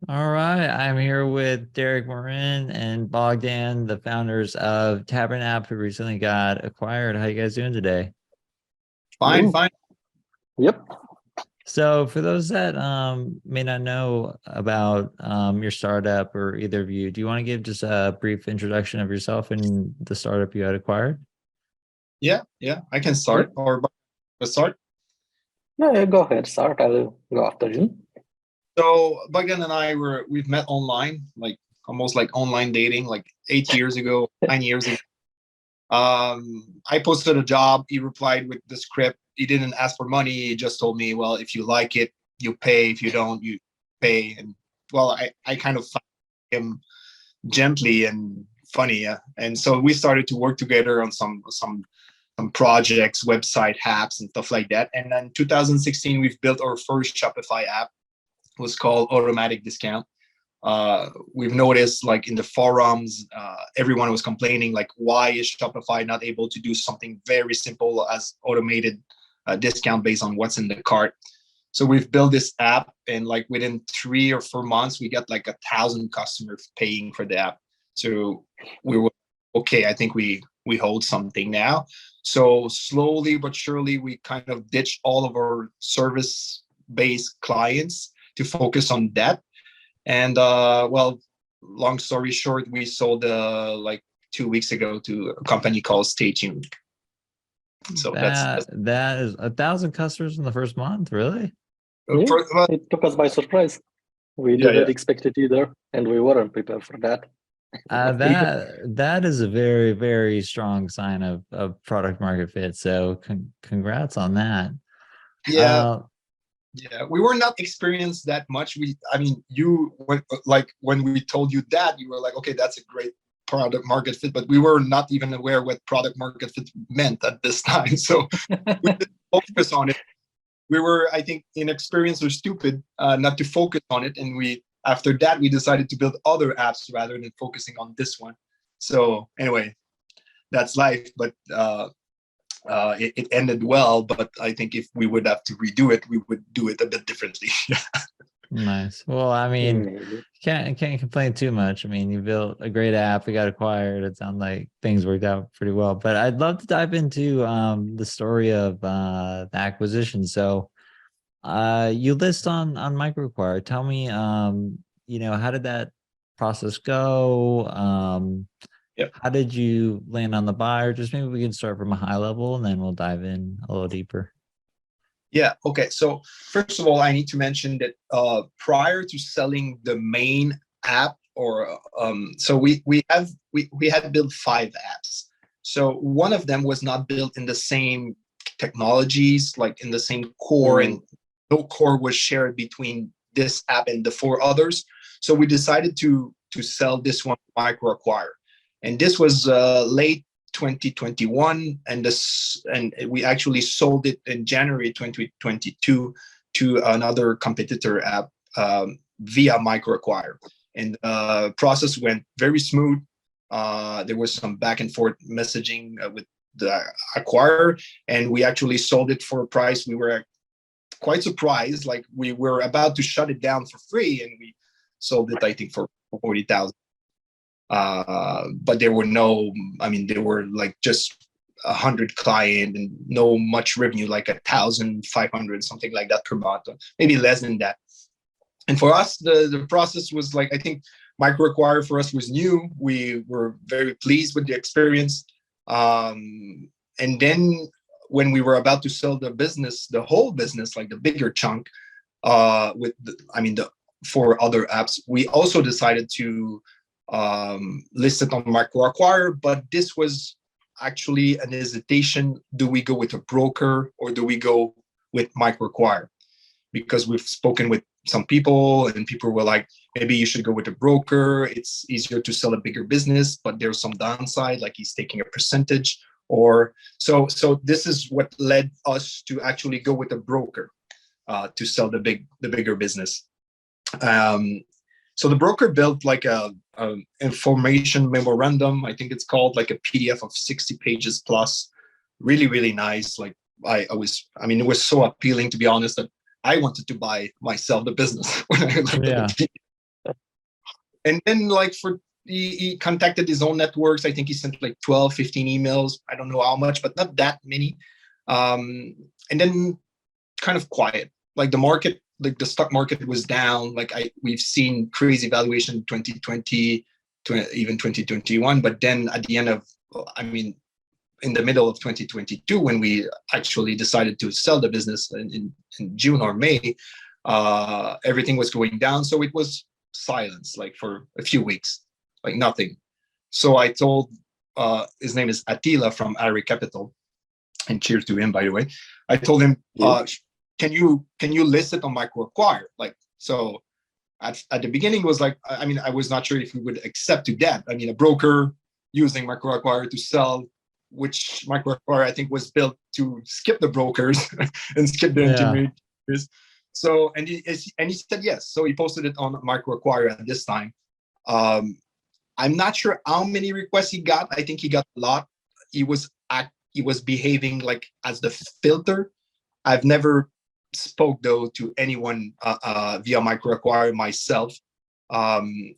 All right, I'm here with Derek, Morin, and Bogdan, the founders of Tabarnapp, who recently got acquired. How you guys doing today? Fine, Good. fine. Yep. So, for those that may not know about your startup or either of you, do you want to give just a brief introduction of yourself and the startup you had acquired? Yeah, I can Yeah. start or start. Yeah, go ahead. Start. I'll go after you. So Bogdan and we've met online, like almost like online dating, like 8 years ago, 9 years ago. I posted a job. He replied with the script. He didn't ask for money. He just told me, well, if you like it, you pay. If you don't, you pay. And well, I kind of found him gently and funny. Yeah. And so we started to work together on some projects, website apps, and stuff like that. And then 2016, we've built our first Shopify app. It was called Automatic Discount. We've noticed, like in the forums, everyone was complaining, like, why is Shopify not able to do something very simple as automated discount based on what's in the cart? So we've built this app, and like within 3 or 4 months, we got like 1,000 customers paying for the app. So we were okay. I think we hold something now. So slowly but surely, we kind of ditched all of our service-based clients to focus on that. And well, long story short, we sold like 2 weeks ago to a company called Stay Tuned. So That is 1,000 customers in the first month, really? Yeah, well, it took us by surprise. We yeah. didn't expect it either, and we weren't prepared for that. That is a very, very strong sign of product market fit. So congrats on that. Yeah, Uh, yeah, we were not experienced that much. I mean, when we told you that, you were like, okay, that's a great product market fit, but we were not even aware what product market fit meant at this time. So we didn't focus on it. We were, I think, inexperienced or stupid not to focus on it. And after that, we decided to build other apps rather than focusing on this one. So anyway, that's life. But it ended well. But I think if we would have to redo it, we would do it a bit differently. nice. Well, I mean, Maybe. can't complain too much. I mean, you built a great app, we got acquired. It sounds like things worked out pretty well. But I'd love to dive into the story of the acquisition. So you list on microacquire. Tell me, how did that process go? Yeah. How did you land on the buyer? Just maybe we can start from a high level and then we'll dive in a little deeper. Yeah. Okay. So first of all, I need to mention that prior to selling the main app, or so we had built 5 apps. So one of them was not built in the same technologies, like in the same core, and no core was shared between this app and the 4 others. So we decided to sell this one microacquire, and this was late 2021, and we actually sold it in January 2022 to another competitor app via microacquire, and process went very smooth. There was some back and forth messaging with the acquirer, and we actually sold it for a price we were quite surprised. Like, we were about to shut it down for free, and we sold it, I think, for 40,000. But there were like just 100 client and no much revenue, like 1,500, something like that per month, maybe less than that. And for us, the process was like, I think microacquire for us was new. We were very pleased with the experience. And then when we were about to sell the whole business, like the bigger chunk, the 4 other apps, we also decided to listed on microacquire, but this was actually an hesitation. Do we go with a broker or do we go with microacquire? Because we've spoken with some people, and people were like, maybe you should go with a broker. It's easier to sell a bigger business, but there's some downside, like he's taking a percentage. Or so this is what led us to actually go with a broker to sell the bigger business. So the broker built like a information memorandum, I think it's called, like a PDF of 60 pages plus, really, really nice. Like, it was so appealing, to be honest, that I wanted to buy myself the business when I looked Yeah. at the PDF. And then he contacted his own networks. I think he sent like 12, 15 emails. I don't know how much, but not that many. And then kind of quiet. Like the market, like the stock market was down. We've seen crazy valuation in 2020 to even 2021. But then at the end of, in the middle of 2022, when we actually decided to sell the business in June or May, everything was going down. So it was silence, like for a few weeks, like nothing. So I told, his name is Attila from Ari Capital, and cheers to him, by the way. I told him, can you list it on MicroAcquire? So at the beginning was like, I was not sure if we would accept to that. A broker using MicroAcquire to sell, which MicroAcquire I think was built to skip the brokers and skip the intermediaries. So and he said yes. So he posted it on MicroAcquire at this time. I'm not sure how many requests he got. I think he got a lot. He was behaving like as the filter. I've never spoke though to anyone via MicroAcquire myself.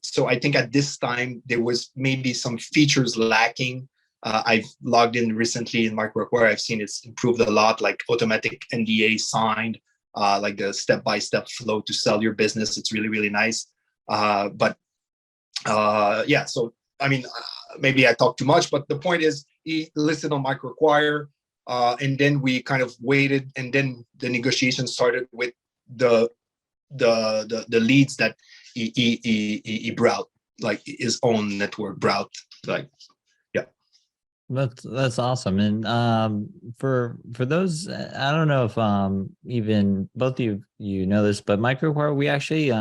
So I think at this time there was maybe some features lacking. I've logged in recently in MicroAcquire. I've seen it's improved a lot, like automatic NDA signed, like the step-by-step flow to sell your business. It's really, really nice. So maybe I talk too much, but the point is he listed on MicroAcquire, and then we kind of waited, and then the negotiation started with the leads that he brought, like his own network brought, like. That's awesome. And for those, I don't know if even both of you know this, but MicroAcquire, we actually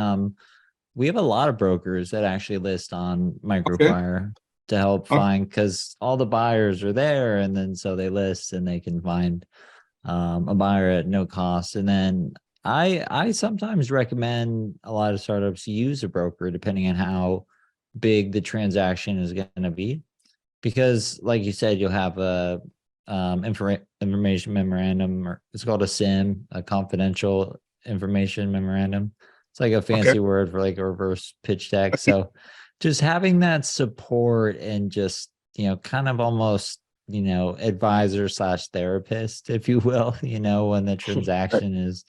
we have a lot of brokers that actually list on MicroAcquire to help find, because all the buyers are there, and then so they list and they can find a buyer at no cost. And then I sometimes recommend a lot of startups use a broker depending on how big the transaction is going to be. Because like you said, you'll have a information memorandum, or it's called a SIM, a confidential information memorandum. It's like a fancy word for like a reverse pitch deck. So just having that support and just, kind of almost, advisor / therapist, if you will, when the transaction is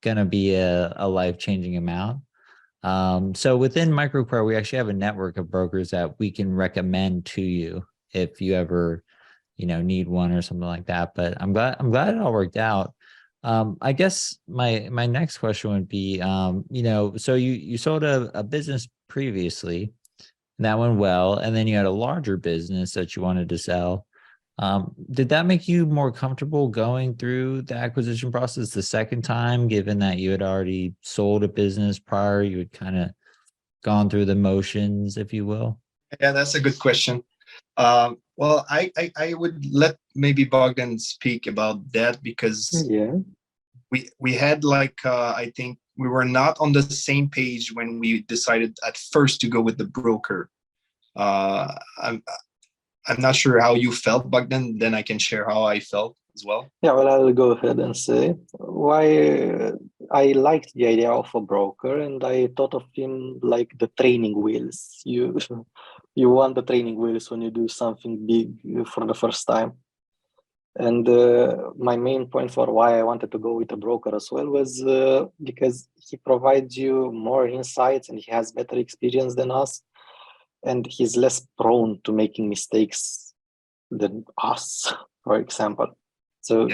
going to be a life-changing amount. So within MicroAcquire, we actually have a network of brokers that we can recommend to you if you ever, need one or something like that. But I'm glad it all worked out. I guess my next question would be, so you sold a business previously, and that went well, and then you had a larger business that you wanted to sell. Did that make you more comfortable going through the acquisition process the second time, given that you had already sold a business prior? You had kind of gone through the motions, if you will. Yeah, that's a good question. Well, I would let maybe Bogdan speak about that, because we had I think we were not on the same page when we decided at first to go with the broker. I'm not sure how you felt, Bogdan. Then I can share how I felt as well. Yeah, well, I'll go ahead and say why I liked the idea of a broker, and I thought of him like the training wheels. You want the training wheels when you do something big for the first time. And my main point for why I wanted to go with a broker as well was because he provides you more insights and he has better experience than us, and he's less prone to making mistakes than us, for example. So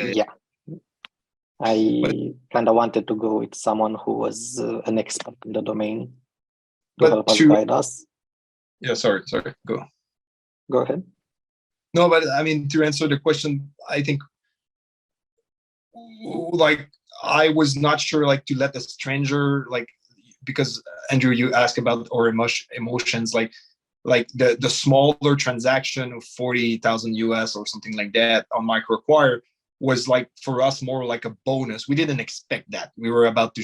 I kind of wanted to go with someone who was an expert in the domain to help us guide us. Yeah, sorry, go ahead. No, but to answer the question, I think I was not sure to let a stranger, because Andrew, you asked about our emotions, the smaller transaction of 40,000 US or something like that on MicroAcquire was for us more like a bonus. We didn't expect that. We were about to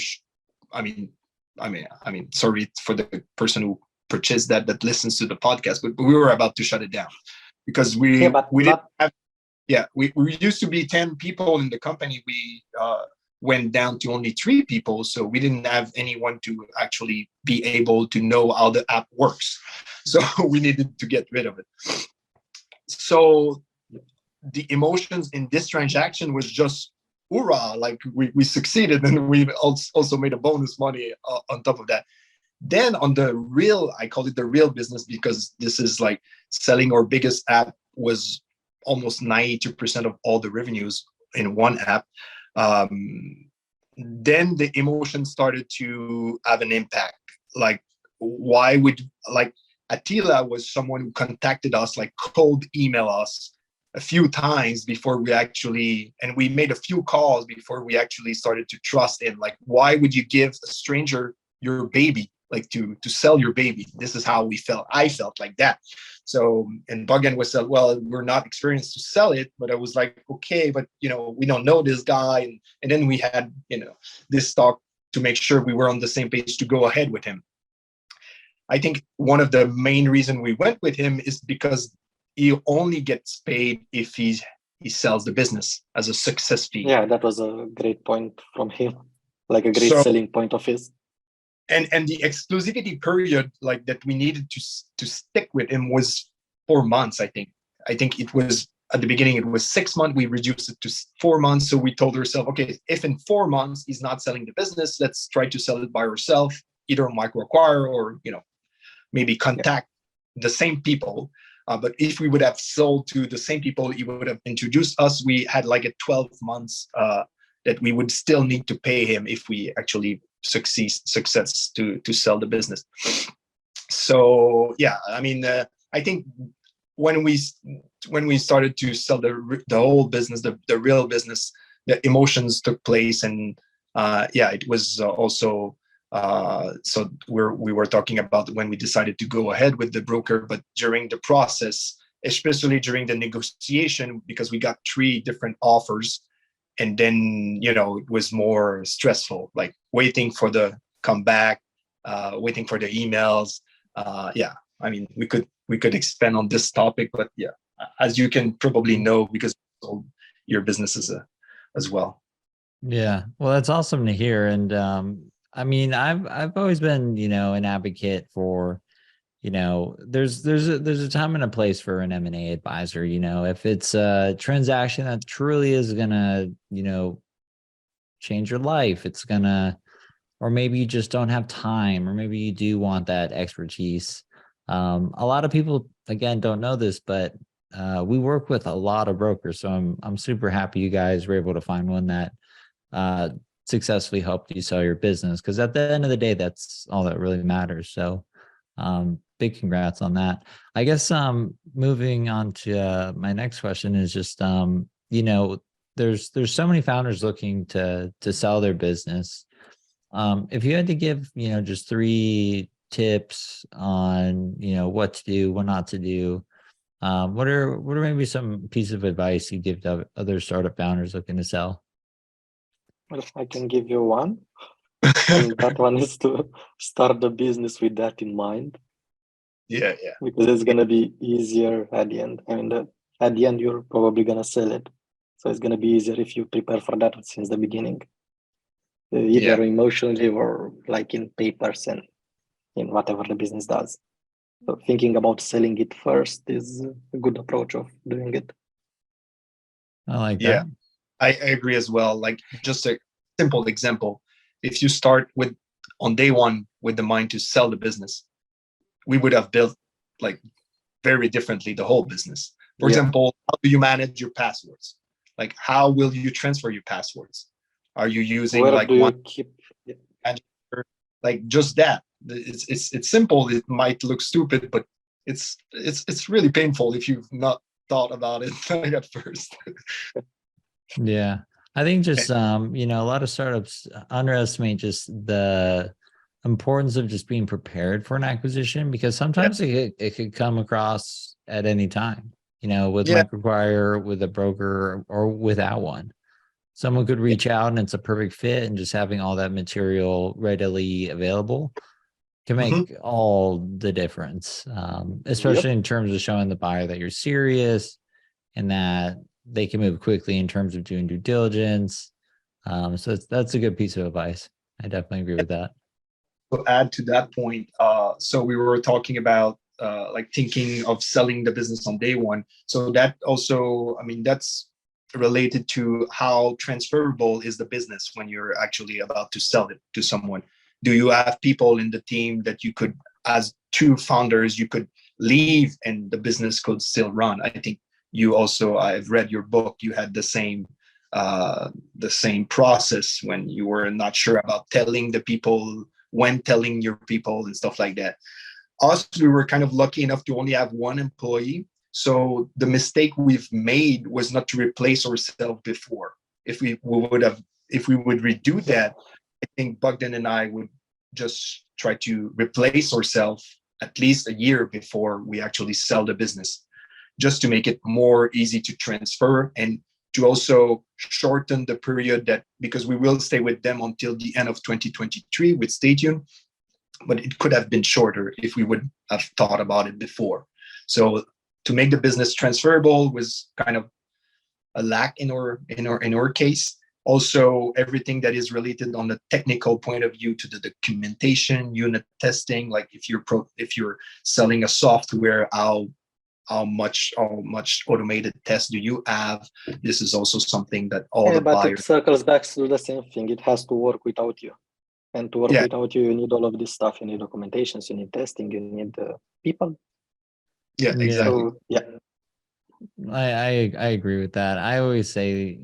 sorry for the person who purchased that listens to the podcast, but we were about to shut it down because we used to be 10 people in the company. went down to only 3 people. So we didn't have anyone to actually be able to know how the app works. So we needed to get rid of it. So the emotions in this transaction was just hoorah, like we succeeded, and we also made a bonus money on top of that. Then on the real, I call it the real business, because this is like selling our biggest app was almost 92% of all the revenues in one app. Then the emotion started to have an impact. Like, why would, like, Attila was someone who contacted us, like cold email us a few times before we actually, and we made a few calls before we actually started to trust in, like, why would you give a stranger your baby, like to sell your baby? This is how we felt. I felt like that. So, and Bogdan was said, well, we're not experienced to sell it, but I was like, okay, but we don't know this guy. And then we had, this talk to make sure we were on the same page to go ahead with him. I think one of the main reason we went with him is because he only gets paid if he sells the business as a success fee. Yeah, that was a great point from him, like a great selling point of his. And the exclusivity period, like, that we needed to stick with him was 4 months. I think it was, at the beginning it was 6 months. We reduced it to 4 months. So we told ourselves, okay, if in 4 months he's not selling the business, let's try to sell it by ourselves, either micro acquire or maybe contact the same people. But if we would have sold to the same people, he would have introduced us. We had like a 12 months that we would still need to pay him if we actually success to sell the business. So yeah, I mean, I think when we started to sell the whole business, the real business, the emotions took place, and it was also. So we were talking about when we decided to go ahead with the broker, but during the process, especially during the negotiation, because we got 3 different offers, and then it was more stressful, like waiting for the comeback, waiting for the emails. I mean, we could expand on this topic, but yeah, as you can probably know, because your business is as well. Yeah, well, that's awesome to hear. And I mean, I've always been, an advocate for, there's a time and a place for an M&A advisor. If it's a transaction that truly is gonna, change your life, it's gonna, or maybe you just don't have time, or maybe you do want that expertise. A lot of people, again, don't know this, but we work with a lot of brokers, so I'm super happy you guys were able to find one that successfully helped you sell your business, because at the end of the day, that's all that really matters. So big congrats on that. I guess moving on to my next question is just there's so many founders looking to sell their business. If you had to give just 3 tips on what to do, what not to do, what are maybe some pieces of advice you give to other startup founders looking to sell? Well, I can give you one, and that one is to start the business with that in mind. Yeah. Because it's gonna be easier at the end. I mean, at the end, you're probably gonna sell it, so it's gonna be easier if you prepare for that since the beginning, either emotionally or like in papers and in whatever the business does. So thinking about selling it first is a good approach of doing it. I like that. I agree as well. Like, just a simple example, if you start on day one with the mind to sell the business, we would have built like very differently the whole business. For example, how do you manage your passwords? Like, how will you transfer your passwords? Are you using like just that? It's simple. It might look stupid, but it's really painful if you've not thought about it at first. Yeah, I think just a lot of startups underestimate just the importance of just being prepared for an acquisition, because sometimes it could come across at any time. With MicroAcquire, with a broker, or without one. Someone could reach out and it's a perfect fit, and just having all that material readily available can make all the difference, especially in terms of showing the buyer that you're serious and that they can move quickly in terms of doing due diligence. So that's a good piece of advice. I definitely agree with that. To add to that point, so we were talking about like thinking of selling the business on day one. So that also, I mean, that's related to how transferable is the business when you're actually about to sell it to someone. Do you have people in the team that you could, as two founders, you could leave and the business could still run? I think you also, I've read your book, you had the same process when you were not sure about telling the people, when telling your people and stuff like that. Us, we were kind of lucky enough to only have one employee. So the mistake we've made was not to replace ourselves before. If we would redo that, I think Bogdan and I would just try to replace ourselves at least a year before we actually sell the business, just to make it more easy to transfer and to also shorten the period that, because we will stay with them until the end of 2023 with Stay Tuned, but it could have been shorter if we would have thought about it before. So to make the business transferable was kind of a lack in our case. Also, everything that is related on the technical point of view to the documentation, unit testing, like if you're selling a software, how much automated tests do you have? This is also something that all the but buyers. it circles back to the same thing. It has to work without you. And to work without you, you need all of this stuff. You need documentations, you need testing, you need people. Yeah, exactly. So, yeah. I agree with that. I always say,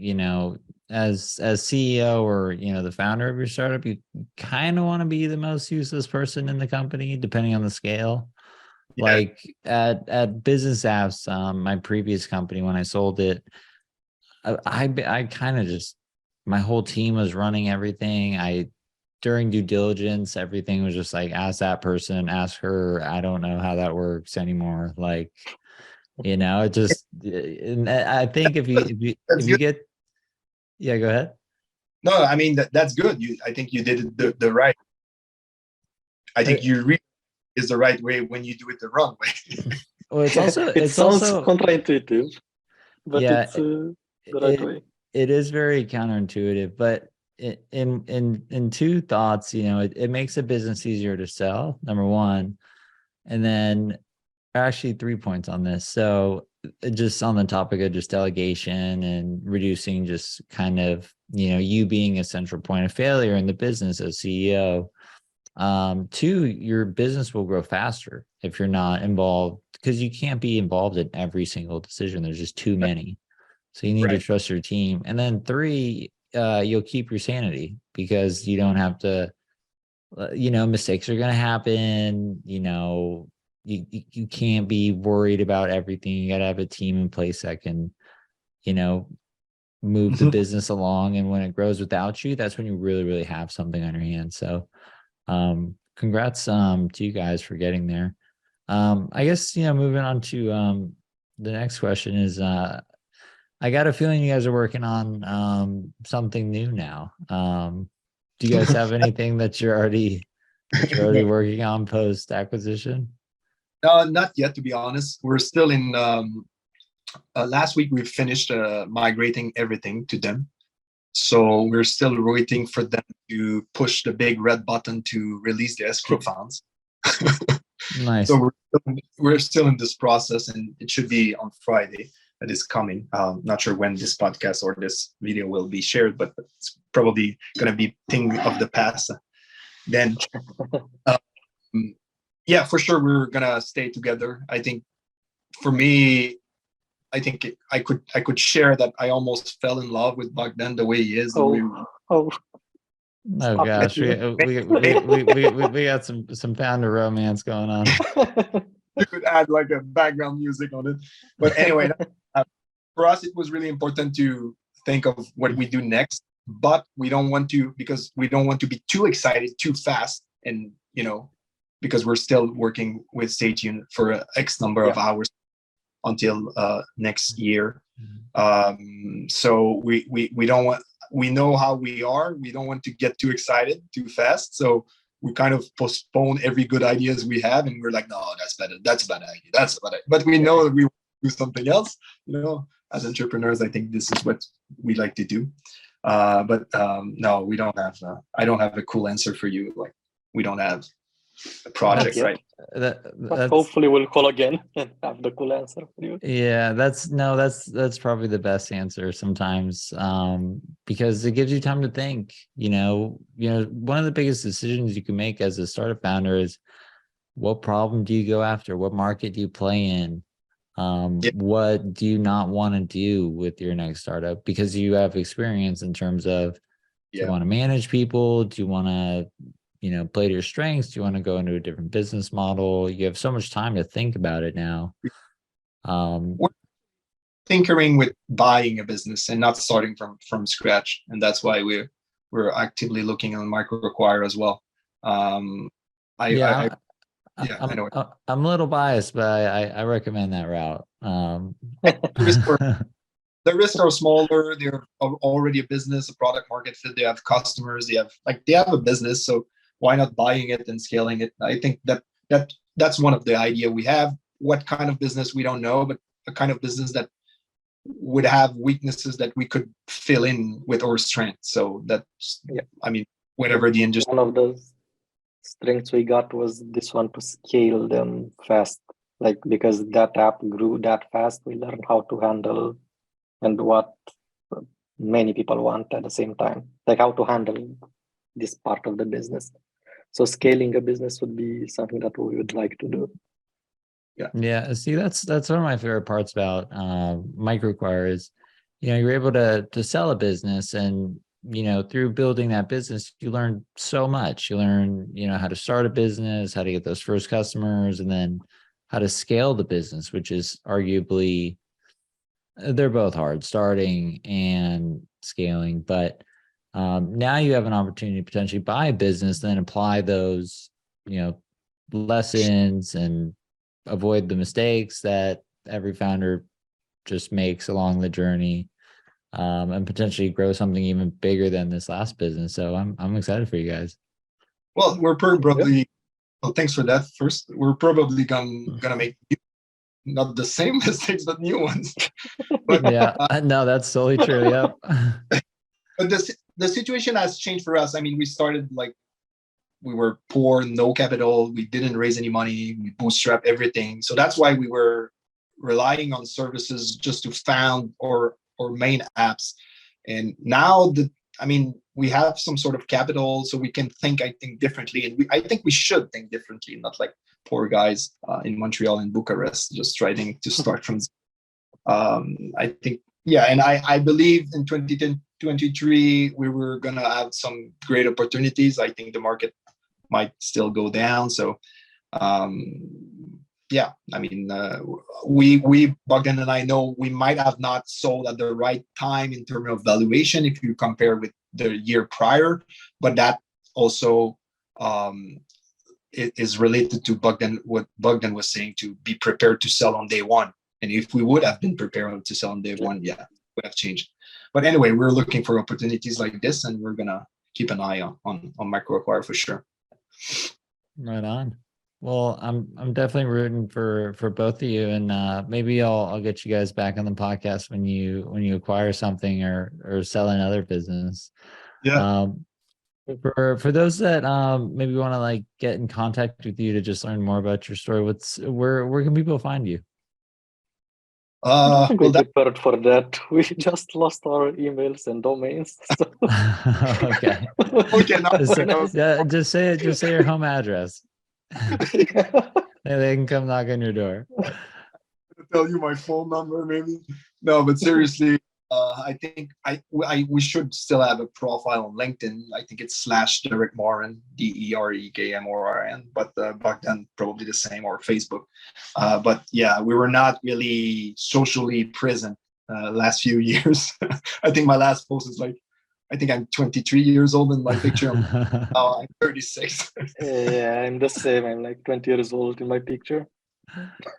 as CEO or the founder of your startup, you kind of want to be the most useless person in the company, depending on the scale. Yeah. Like at Business Apps, my previous company, when I sold it, I kind of just, my whole team was running everything. During due diligence, everything was just like, ask that person, ask her. I don't know how that works anymore. Like, it just, and I think if you get, yeah, go ahead. No, I mean that's good. I think you did it the right. I think you really is the right way when you do it the wrong way. Well, it sounds also counterintuitive, but yeah, it's the right way. It is very counterintuitive, but in two thoughts, it makes a business easier to sell, number one, and then actually 3 points on this. So just on the topic of just delegation and reducing just kind of, you being a central point of failure in the business as CEO. Two, your business will grow faster if you're not involved, because you can't be involved in every single decision. There's just too many. So you need to trust your team. And then three, you'll keep your sanity, because you don't have to, mistakes are going to happen. You can't be worried about everything. You got to have a team in place that can, move the business along. And when it grows without you, that's when you really, really have something on your hands. So congrats to you guys for getting there. I guess, moving on to the next question is, I got a feeling you guys are working on something new now. Do you guys have anything that you're already working on post acquisition? Not yet, to be honest. We're still in. Last week we finished migrating everything to them, so we're still waiting for them to push the big red button to release the escrow funds. Nice. So we're still in this process, and it should be on Friday. That is coming. Not sure when this podcast or this video will be shared, but it's probably going to be thing of the past. Then, yeah, for sure, we're going to stay together. I think for me, I think I could share that I almost fell in love with Bogdan the way he is. Oh gosh, we got some founder romance going on. You could add like a background music on it, but anyway, for us it was really important to think of what we do next, but we don't want to, because we don't want to be too excited too fast, and because we're still working with Stay Tuned for X number of hours until next year. So we don't want, we know how we are, we don't want to get too excited too fast, so we kind of postpone every good ideas we have, and we're like, no, that's better, that's a bad idea, that's a bad idea. But we know that we want to do something else. As entrepreneurs, I think this is what we like to do. No, we don't have. I don't have a cool answer for you. Like we don't have a Not project, yet, right? but That's hopefully we'll call again and have the cool answer for you. yeah, that's probably the best answer sometimes, because it gives you time to think. One of the biggest decisions you can make as a startup founder is what problem do you go after? What market do you play in? Yeah. What do you not want to do with your next startup? Because you have experience in terms of, do you Yeah. want to manage people? Do you want to, play to your strengths? Do you want to go into a different business model? You have so much time to think about it now. We're tinkering with buying a business and not starting from scratch, and that's why we're actively looking on microacquire as well. Yeah, I know. I'm a little biased, but I recommend that route. The risks are smaller. They're already a business, a product market fit. They have customers. They have a business. So why not buying it and scaling it? I think that's one of the idea we have. What kind of business we don't know, but a kind of business that would have weaknesses that we could fill in with our strengths. So that's, Yeah. I mean, whatever the industry. One of the strengths we got was this one to scale them fast. Like because that app grew that fast, we learned how to handle and what many people want at the same time, like how to handle this part of the business. So scaling a business would be something that we would like to do. Yeah, see, that's one of my favorite parts about microacquire is, you're able to sell a business, and through building that business, you learn so much. You learn, how to start a business, how to get those first customers, and then how to scale the business, which is arguably, they're both hard, starting and scaling. But now you have an opportunity to potentially buy a business, then apply those, lessons and avoid the mistakes that every founder just makes along the journey, and potentially grow something even bigger than this last business. So I'm excited for you guys. Well, we're probably. Well, thanks for that. First, we're probably gonna make not the same mistakes, but new ones. But Yeah, no, that's totally true. Yep. but the situation has changed for us. I mean, we started like we were poor, no capital, we didn't raise any money, we bootstrap everything. So that's why we were relying on services just to found our main apps. And now we have some sort of capital, so we can think, I think, differently. And I think we should think differently, not like poor guys in Montreal and Bucharest, just trying to start from. I think, yeah, and I believe in 2023 we were gonna have some great opportunities. I think the market might still go down. So, yeah, I mean, we Bogdan and I know we might have not sold at the right time in terms of valuation if you compare with the year prior, but that also it is related to what Bogdan was saying, to be prepared to sell on day one. And if we would have been prepared to sell on day one, yeah, it would have changed. But anyway, we're looking for opportunities like this, and we're gonna keep an eye on microacquire for sure. Right on. Well, I'm definitely rooting for both of you, and maybe I'll get you guys back on the podcast when you acquire something or sell another business. Yeah. For those that maybe want to like get in contact with you to just learn more about your story, where can people find you? I don't think we prepared for that. We just lost our emails and domains. So. Okay. Okay. Yeah, just say your home address. They can come knock on your door. Tell you my phone number, maybe. No, but seriously, I think we should still have a profile on LinkedIn. I think it's /Derek Morin, DEREKMORN, but Bogdan probably the same, or Facebook. But yeah, we were not really socially present last few years. I think my last post is like, I think I'm 23 years old in my picture. I'm 36. Yeah, I'm the same. I'm like 20 years old in my picture.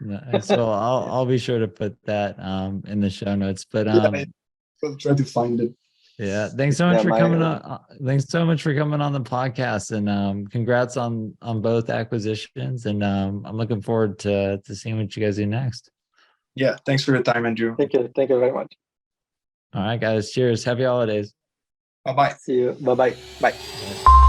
Nice. So I'll be sure to put that in the show notes. But I'll try to find it. Yeah, thanks so much for coming on. Thanks so much for coming on the podcast, and congrats on both acquisitions. And I'm looking forward to seeing what you guys do next. Yeah, thanks for your time, Andrew. Thank you very much. All right, guys. Cheers. Happy holidays. Bye bye. See you. Bye bye. Bye.